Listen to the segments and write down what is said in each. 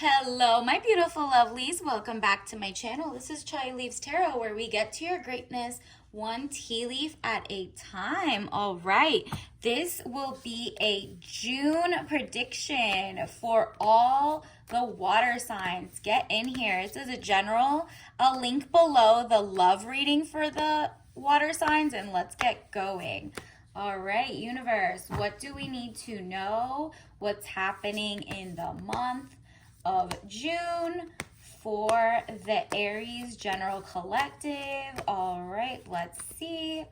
Hello, my beautiful lovelies. Welcome back to my channel. This is Chai Leaves Tarot, where we get to your greatness one tea leaf at a time. All right, this will be a June prediction for all the water signs. Get in here. This is a general. I'll link below the love reading for the water signs, and let's get going. All right, universe, what do we need to know? What's happening in the month of June for the Aries General Collective? All right, let's see.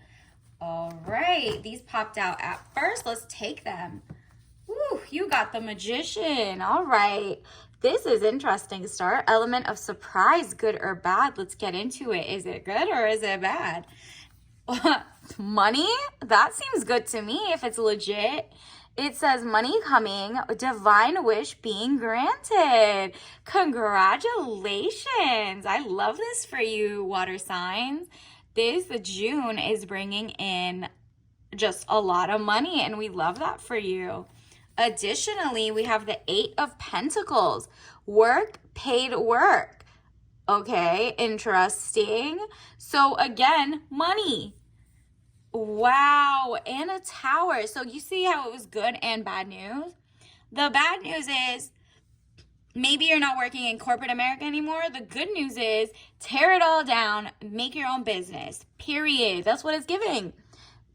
All right, these popped out at first. Let's take them. Woo, you got the Magician. All right, this is interesting. Star element of surprise, good or bad? Let's get into it. Is it good or is it bad? Money? That seems good to me if it's legit. It says money coming, divine wish being granted. Congratulations. I love this for you, water signs. This June is bringing in just a lot of money, and we love that for you. Additionally, we have the Eight of Pentacles. Work, paid work. Okay, interesting. So again, money. Wow, and a tower. So you see how it was good and bad news? The bad news is maybe you're not working in corporate America anymore. The good news is tear it all down, make your own business, period. That's what it's giving.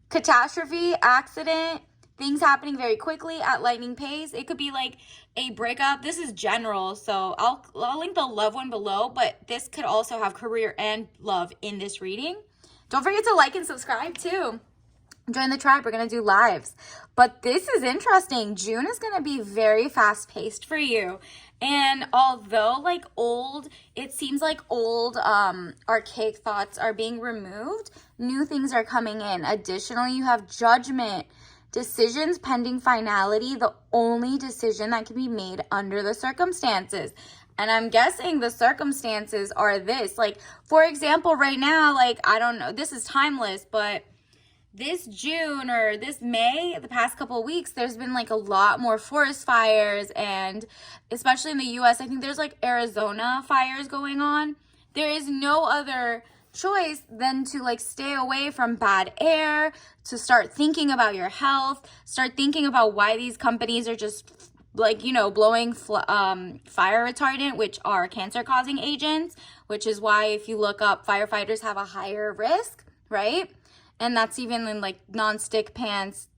Catastrophe, accident, things happening very quickly at lightning pace. It could be like a breakup. This is general, so I'll link the love one below, but this could also have career and love in this reading. Don't forget to like and subscribe too. Join the tribe. We're going to do lives. But this is interesting. June is going to be very fast paced for you. And although it seems like old archaic thoughts are being removed, new things are coming in. Additionally, you have judgment, decisions pending finality, the only decision that can be made under the circumstances. And I'm guessing the circumstances are this. Like, for example, right now, I don't know, this is timeless, but this June or this May, the past couple of weeks, there's been a lot more forest fires, and especially in the US, I think there's Arizona fires going on. There is no other choice than to stay away from bad air, to start thinking about your health, start thinking about why these companies are just blowing fire retardant, which are cancer causing agents, which is why if you look up, firefighters have a higher risk, right? And that's even in non-stick pans,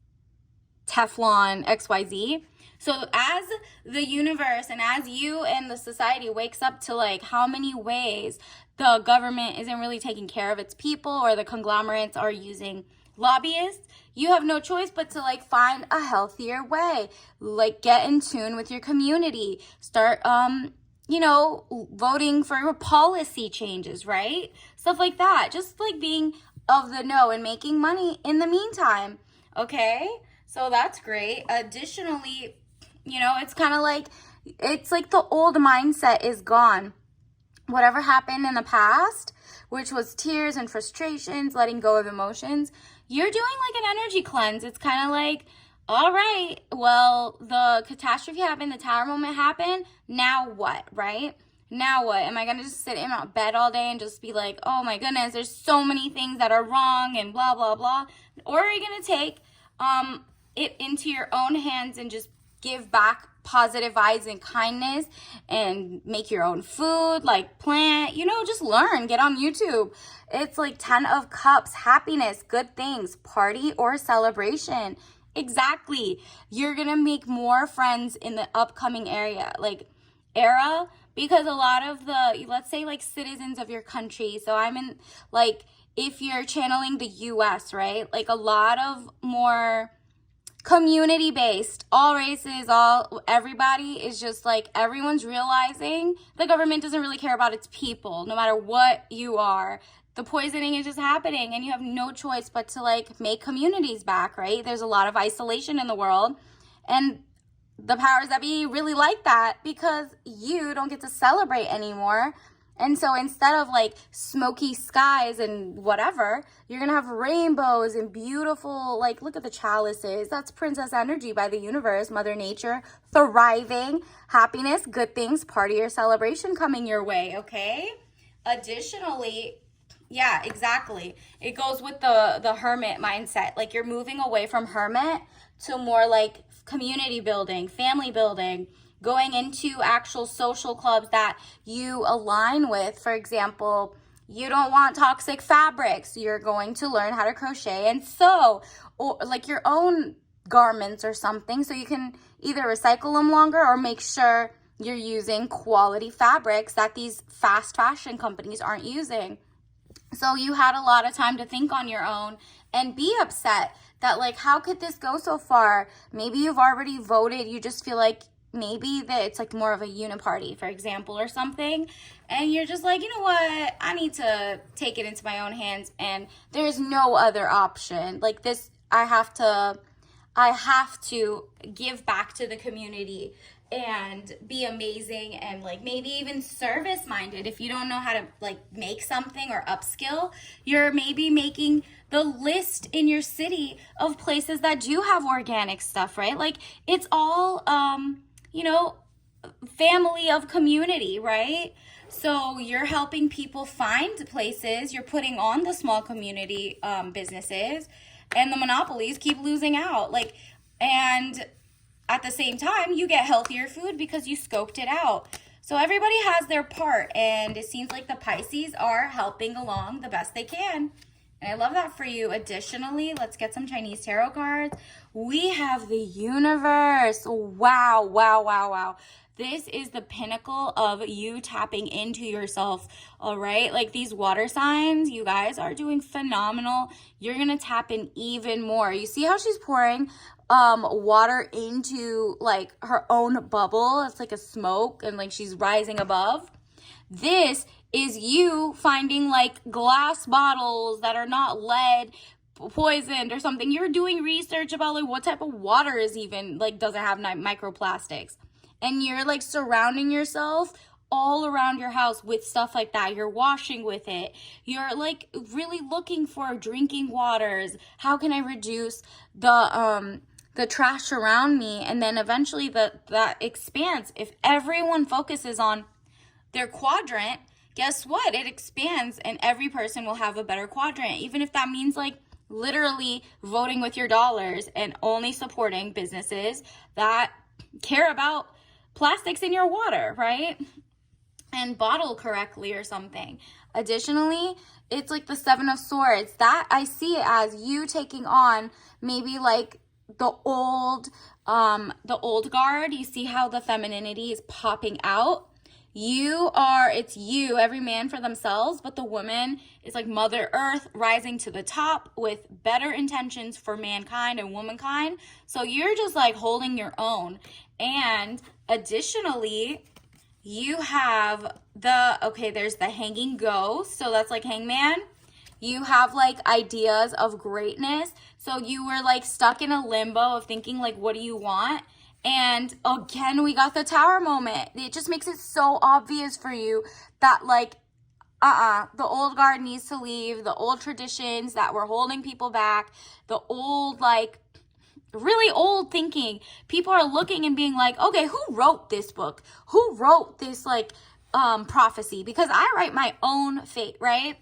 Teflon, XYZ. So as the universe and as you and the society wakes up to how many ways the government isn't really taking care of its people, or the conglomerates are using lobbyists, you have no choice but to find a healthier way. Get in tune with your community, start voting for policy changes, right? Stuff like that. Just being of the know and making money in the meantime. Okay, so that's great. Additionally, it's kind of it's the old mindset is gone. Whatever happened in the past, which was tears and frustrations, letting go of emotions, you're doing an energy cleanse. It's kind of all right, well, the catastrophe happened, the tower moment happened, now what, right? Now what? Am I going to just sit in my bed all day and just be oh my goodness, there's so many things that are wrong and blah, blah, blah? Or are you going to take it into your own hands and just give back positive vibes and kindness and make your own food, plant, just learn, get on YouTube. It's 10 of Cups, happiness, good things, party or celebration. Exactly. You're going to make more friends in the upcoming era, because a lot of the, let's say citizens of your country. So I'm in, if you're channeling the US, right? A lot of more community based, all races, everybody is just everyone's realizing the government doesn't really care about its people, no matter what you are. The poisoning is just happening, and you have no choice but to make communities back, right? There's a lot of isolation in the world, and the powers that be really like that because you don't get to celebrate anymore. And so instead of like smoky skies and whatever, you're going to have rainbows and beautiful, like, look at the chalices. That's princess energy by the universe, Mother Nature, thriving, happiness, good things, party or celebration coming your way, okay? Additionally, yeah, exactly. It goes with the hermit mindset. Like, you're moving away from hermit to more like community building, family building, going into actual social clubs that you align with. For example, you don't want toxic fabrics. You're going to learn how to crochet and sew, or like your own garments or something, so you can either recycle them longer or make sure you're using quality fabrics that these fast fashion companies aren't using. So you had a lot of time to think on your own and be upset that, like, how could this go so far? Maybe you've already voted. You just feel like maybe that it's like more of a uniparty, for example, or something. And you're just like, you know what? I need to take it into my own hands. And there's no other option. Like this, I have to give back to the community and be amazing and like maybe even service minded. If you don't know how to like make something or upskill, you're maybe making the list in your city of places that do have organic stuff, right? Like it's all family of community, right? So you're helping people find places, you're putting on the small community businesses, and the monopolies keep losing out. Like, and at the same time, you get healthier food because you scoped it out. So everybody has their part, and it seems like the Pisces are helping along the best they can. And I love that for you. Additionally, let's get some Chinese tarot cards. We have the universe. Wow, wow, wow, wow. This is the pinnacle of you tapping into yourself, all right? Like these water signs, you guys are doing phenomenal. You're going to tap in even more. You see how she's pouring water into like her own bubble? It's like a smoke and like she's rising above. This is you finding like glass bottles that are not lead poisoned or something. You're doing research about like what type of water is even like doesn't have microplastics. And you're like surrounding yourself all around your house with stuff like that. You're washing with it. You're like really looking for drinking waters. How can I reduce the trash around me? And then eventually that expands. If everyone focuses on their quadrant, guess what? It expands and every person will have a better quadrant. Even if that means like literally voting with your dollars and only supporting businesses that care about plastics in your water, right? And bottle correctly or something. Additionally, it's like the Seven of Swords. That I see it as you taking on maybe like the old guard. You see how the femininity is popping out? It's you, every man for themselves, but the woman is like Mother Earth rising to the top with better intentions for mankind and womankind. So you're just like holding your own. And additionally, you have there's the hanging ghost. So that's like hangman. You have like ideas of greatness. So you were like stuck in a limbo of thinking like, what do you want? And again, we got the tower moment. It just makes it so obvious for you that like, the old guard needs to leave, the old traditions that were holding people back, the old, like, really old thinking. People are looking and being like, okay, who wrote this book? Who wrote this, like, prophecy? Because I write my own fate, right?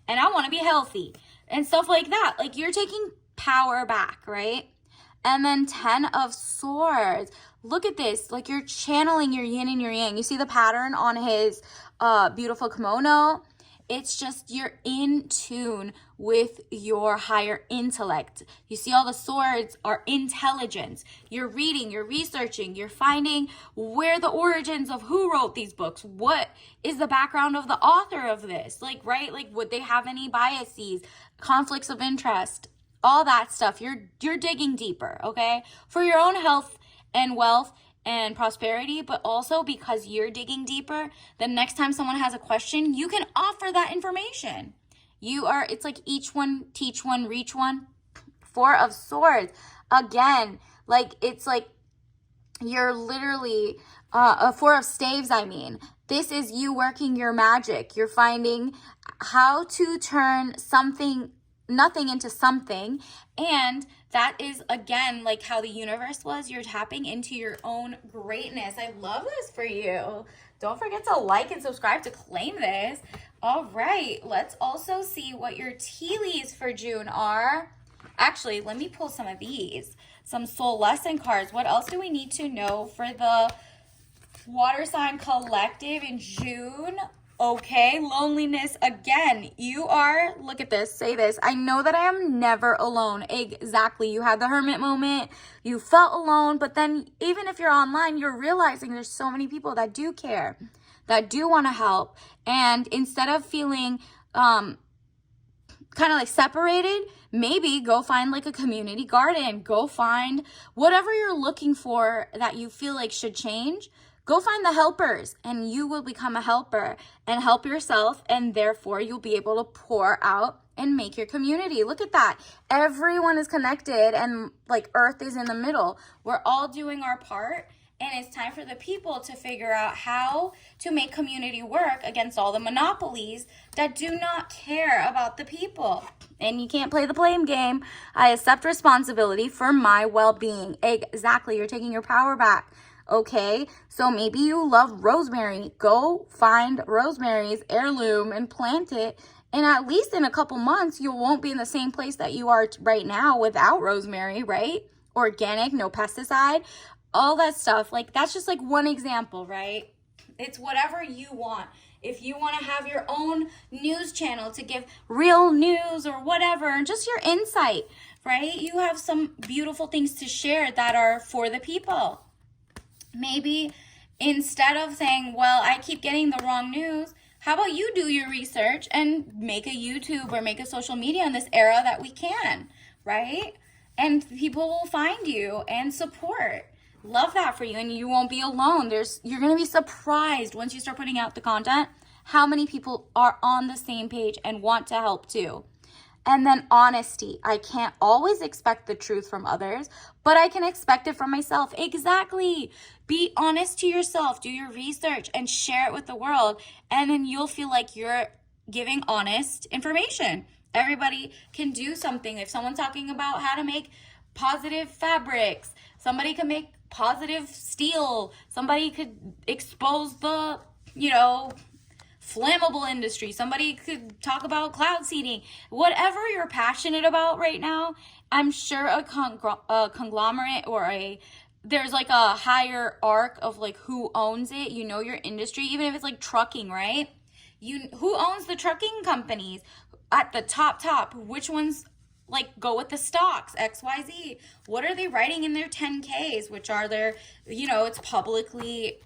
And I want to be healthy and stuff like that. Like, you're taking power back, right? And then 10 of Swords. Look at this. Like you're channeling your yin and your yang. You see the pattern on his beautiful kimono? It's just you're in tune with your higher intellect. You see all the swords are intelligence. You're reading, you're researching, you're finding where the origins of who wrote these books. What is the background of the author of this? Like, right? Like, would they have any biases, conflicts of interest? All that stuff. You're digging deeper, okay? For your own health and wealth and prosperity, but also because you're digging deeper, the next time someone has a question, you can offer that information. It's like each one, teach one, reach one. 4 of Swords. Again, like it's like you're literally Four of Staves, I mean. This is you working your magic. You're finding how to turn nothing into something. And that is, again, like how the universe was. You're tapping into your own greatness. I love this for you. Don't forget to like and subscribe to claim this. All right, let's also see what your tea leaves for June are. Actually, let me pull some of these. Some soul lesson cards. What else do we need to know for the water sign collective in June? Okay, loneliness again. You are, look at this, say this. I know that I am never alone. Exactly. You had the hermit moment. You felt alone, but then even if you're online, you're realizing there's so many people that do care, that do want to help. And instead of feeling kind of like separated, maybe go find like a community garden. Go find whatever you're looking for that you feel like should change. Go find the helpers, and you will become a helper and help yourself, and therefore you'll be able to pour out and make your community. Look at that. Everyone is connected, and like Earth is in the middle. We're all doing our part, and it's time for the people to figure out how to make community work against all the monopolies that do not care about the people. And you can't play the blame game. I accept responsibility for my well-being. Exactly. You're taking your power back. Okay, so maybe you love rosemary. Go find rosemary's heirloom and plant it. And at least in a couple months, you won't be in the same place that you are right now without rosemary, right? Organic, no pesticide, all that stuff. Like, that's just like one example, right? It's whatever you want. If you want to have your own news channel to give real news or whatever, and just your insight, right? You have some beautiful things to share that are for the people. Maybe instead of saying, well, I keep getting the wrong news, how about you do your research and make a YouTube or make a social media in this era that we can, right? And people will find you and support. Love that for you, and you won't be alone. You're going to be surprised once you start putting out the content how many people are on the same page and want to help too. And then honesty. I can't always expect the truth from others, but I can expect it from myself. Exactly. Be honest to yourself. Do your research and share it with the world. And then you'll feel like you're giving honest information. Everybody can do something. If someone's talking about how to make positive fabrics, somebody can make positive steel. Somebody could expose the, flammable industry. Somebody could talk about cloud seeding. Whatever you're passionate about right now, I'm sure a conglomerate or there's like a higher arc of like who owns it. Your industry, even if it's like trucking, right? Who owns the trucking companies at the top? Which ones like go with the stocks, XYZ? What are they writing in their 10Ks, which are their, it's publicly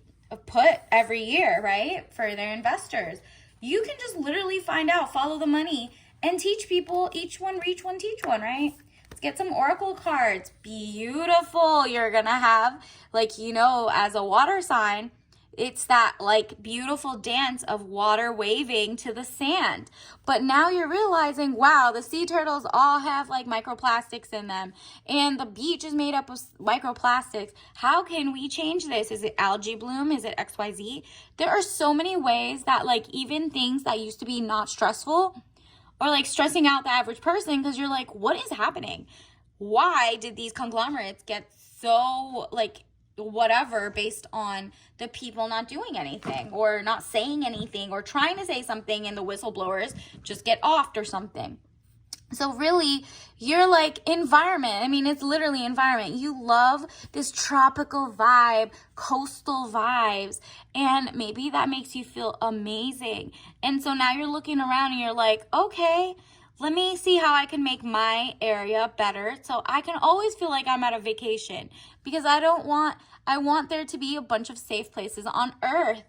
put every year, right, for their investors. You can just literally find out, follow the money, and teach people. Each one reach one, teach one, right? Let's get some oracle cards. Beautiful. You're gonna have, as a water sign, it's that like beautiful dance of water waving to the sand. But now you're realizing, wow, the sea turtles all have like microplastics in them, and the beach is made up of microplastics. How can we change this? Is it algae bloom? Is it XYZ? There are so many ways that like even things that used to be not stressful or like stressing out the average person, because you're like, what is happening? Why did these conglomerates get so like whatever based on the people not doing anything or not saying anything or trying to say something and the whistleblowers just get offed or something? So really, you're like environment. I mean, it's literally environment. You love this tropical vibe, coastal vibes, and maybe that makes you feel amazing. And so now you're looking around and you're like, okay, let me see how I can make my area better so I can always feel like I'm at a vacation, because I want there to be a bunch of safe places on Earth.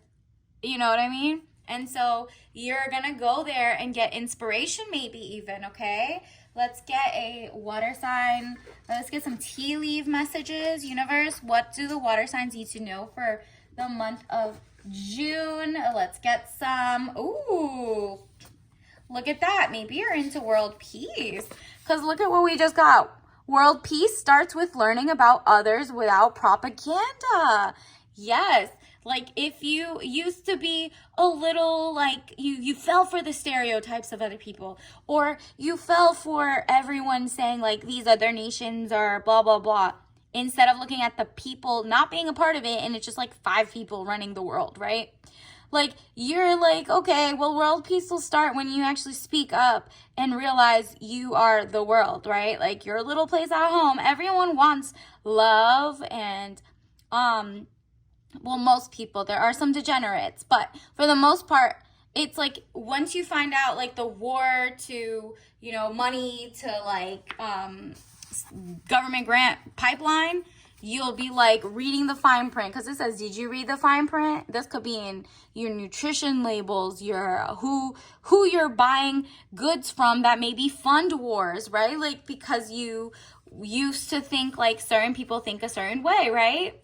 You know what I mean? And so you're going to go there and get inspiration maybe even, okay? Let's get a water sign. Let's get some tea leaf messages. Universe, what do the water signs need to know for the month of June? Let's get some. Ooh. Look at that. Maybe you're into world peace. Because look at what we just got. World peace starts with learning about others without propaganda. Yes. Like if you used to be a little like you fell for the stereotypes of other people, or you fell for everyone saying like these other nations are blah blah blah, instead of looking at the people not being a part of it, and it's just like 5 people running the world, right? Like you're like, okay, well, world peace will start when you actually speak up and realize you are the world, right? Like your little place at home, everyone wants love and well, most people, there are some degenerates, but for the most part, it's like once you find out like the war to, you know, money to like government grant pipeline, you'll be like reading the fine print, because it says, did you read the fine print? This could be in your nutrition labels, your who you're buying goods from that may be fund wars, right? Like because you used to think like certain people think a certain way, right?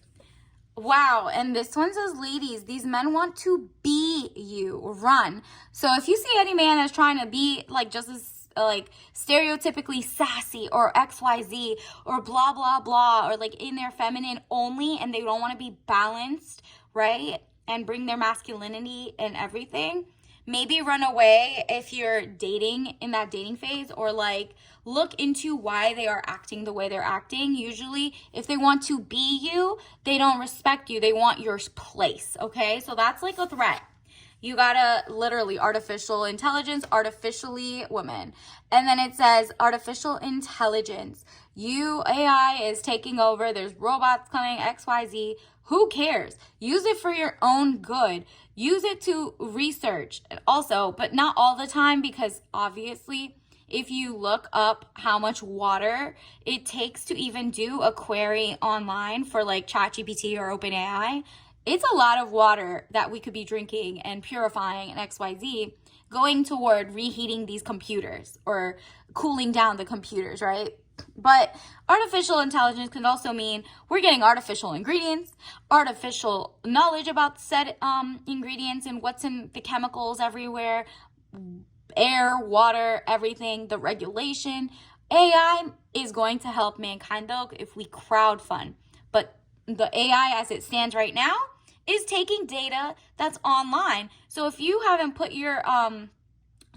Wow, and this one says, ladies, these men want to be you, run. So if you see any man that's trying to be like just as like stereotypically sassy or XYZ or blah, blah, blah, or like in their feminine only, and they don't want to be balanced, right? And bring their masculinity and everything, maybe run away if you're dating in that dating phase, or like look into why they are acting the way they're acting. Usually if they want to be you, they don't respect you. They want your place, okay? So that's like a threat. You gotta literally artificial intelligence, artificially women. And then it says artificial intelligence. AI is taking over. There's robots coming, XYZ. Who cares? Use it for your own good. Use it to research also, but not all the time, because obviously if you look up how much water it takes to even do a query online for like ChatGPT or OpenAI, it's a lot of water that we could be drinking and purifying and XYZ going toward reheating these computers or cooling down the computers, right? But artificial intelligence can also mean we're getting artificial ingredients, artificial knowledge about said ingredients and what's in the chemicals everywhere, air, water, everything, the regulation. AI is going to help mankind though if we crowdfund. But the AI as it stands right now is taking data that's online. So if you haven't put your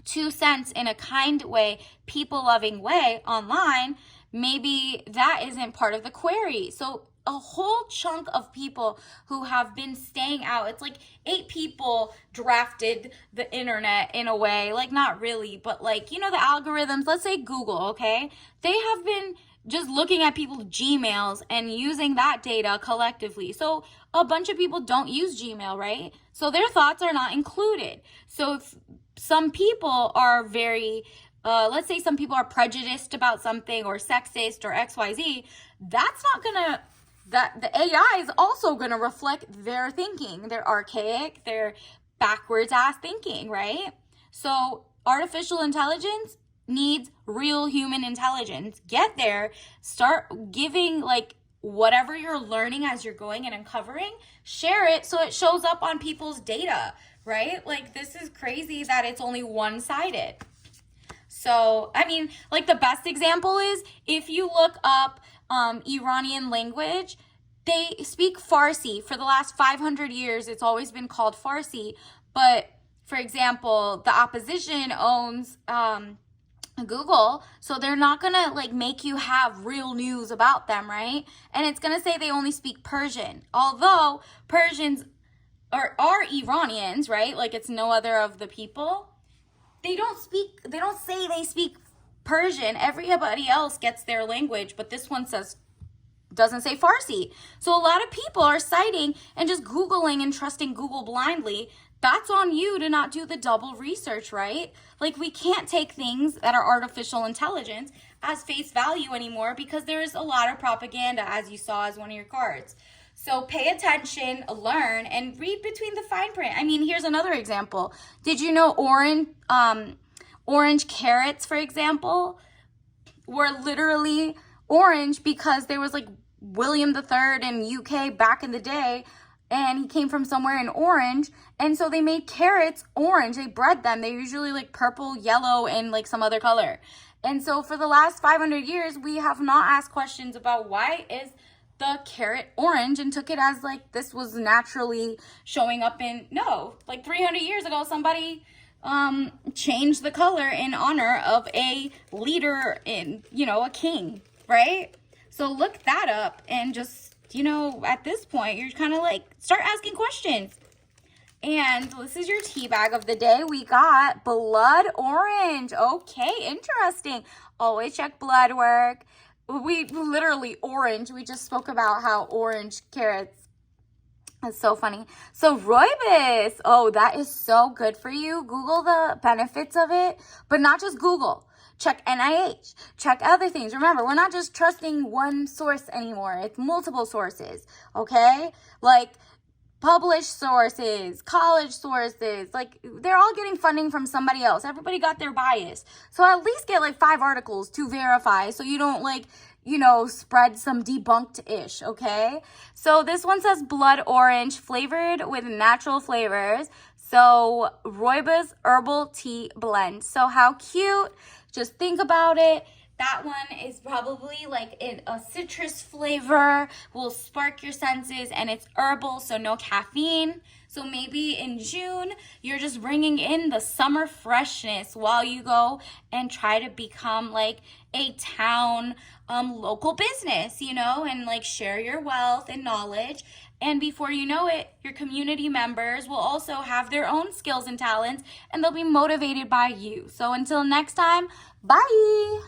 2 cents in a kind way, people loving way online, maybe that isn't part of the query. So a whole chunk of people who have been staying out, it's like 8 people drafted the internet in a way, like not really, but like, you know, the algorithms, let's say Google, okay? They have been just looking at people's Gmails and using that data collectively. So a bunch of people don't use Gmail, right? So their thoughts are not included. So if some people are very, let's say some people are prejudiced about something or sexist or XYZ, that's not gonna, that the AI is also gonna reflect their thinking, their archaic, their backwards ass thinking, right? So artificial intelligence needs real human intelligence. Get there, start giving like whatever you're learning as you're going and uncovering, share it so it shows up on people's data, right? Like this is crazy that it's only one-sided. So, I mean, like the best example is if you look up Iranian language, they speak Farsi. For the last 500 years, it's always been called Farsi. But for example, the opposition owns Google, so they're not gonna like make you have real news about them, right? And it's gonna say they only speak Persian, although Persians are Iranians, right? Like it's no other of the people. They don't say they speak Persian. Everybody else gets their language, but this one doesn't say Farsi. So a lot of people are citing and just Googling and trusting Google blindly. That's on you to not do the double research, right? Like we can't take things that are artificial intelligence as face value anymore, because there's a lot of propaganda, as you saw as one of your cards. So pay attention, learn, and read between the fine print. I mean, here's another example. Did you know orange carrots, for example, were literally orange because there was like William III in UK back in the day, and he came from somewhere in orange, and so they made carrots orange. They bred them. They're usually like purple, yellow, and like some other color. And so for the last 500 years, we have not asked questions about why is the carrot orange and took it as like this was naturally showing up in, no, like 300 years ago, somebody changed the color in honor of a leader in, you know, a king, right? So look that up and just, you know, at this point, you're kind of like, start asking questions. And this is your tea bag of the day. We got blood orange. Okay, interesting. Always check blood work. We literally orange. We just spoke about how orange carrots. That's so funny. So rooibos. Oh, that is so good for you. Google the benefits of it, but not just Google. Check NIH. Check other things. Remember, we're not just trusting one source anymore. It's multiple sources, okay? Like published sources, college sources, like they're all getting funding from somebody else. Everybody got their bias. So at least get like 5 articles to verify so you don't like, you know, spread some debunked-ish, okay? So this one says blood orange flavored with natural flavors. So rooibos herbal tea blend. So how cute. Just think about it. That one is probably like a citrus flavor, will spark your senses, and it's herbal, so no caffeine. So maybe in June, you're just bringing in the summer freshness while you go and try to become like a town local business, you know, and like share your wealth and knowledge. And before you know it, your community members will also have their own skills and talents, and they'll be motivated by you. So until next time, bye.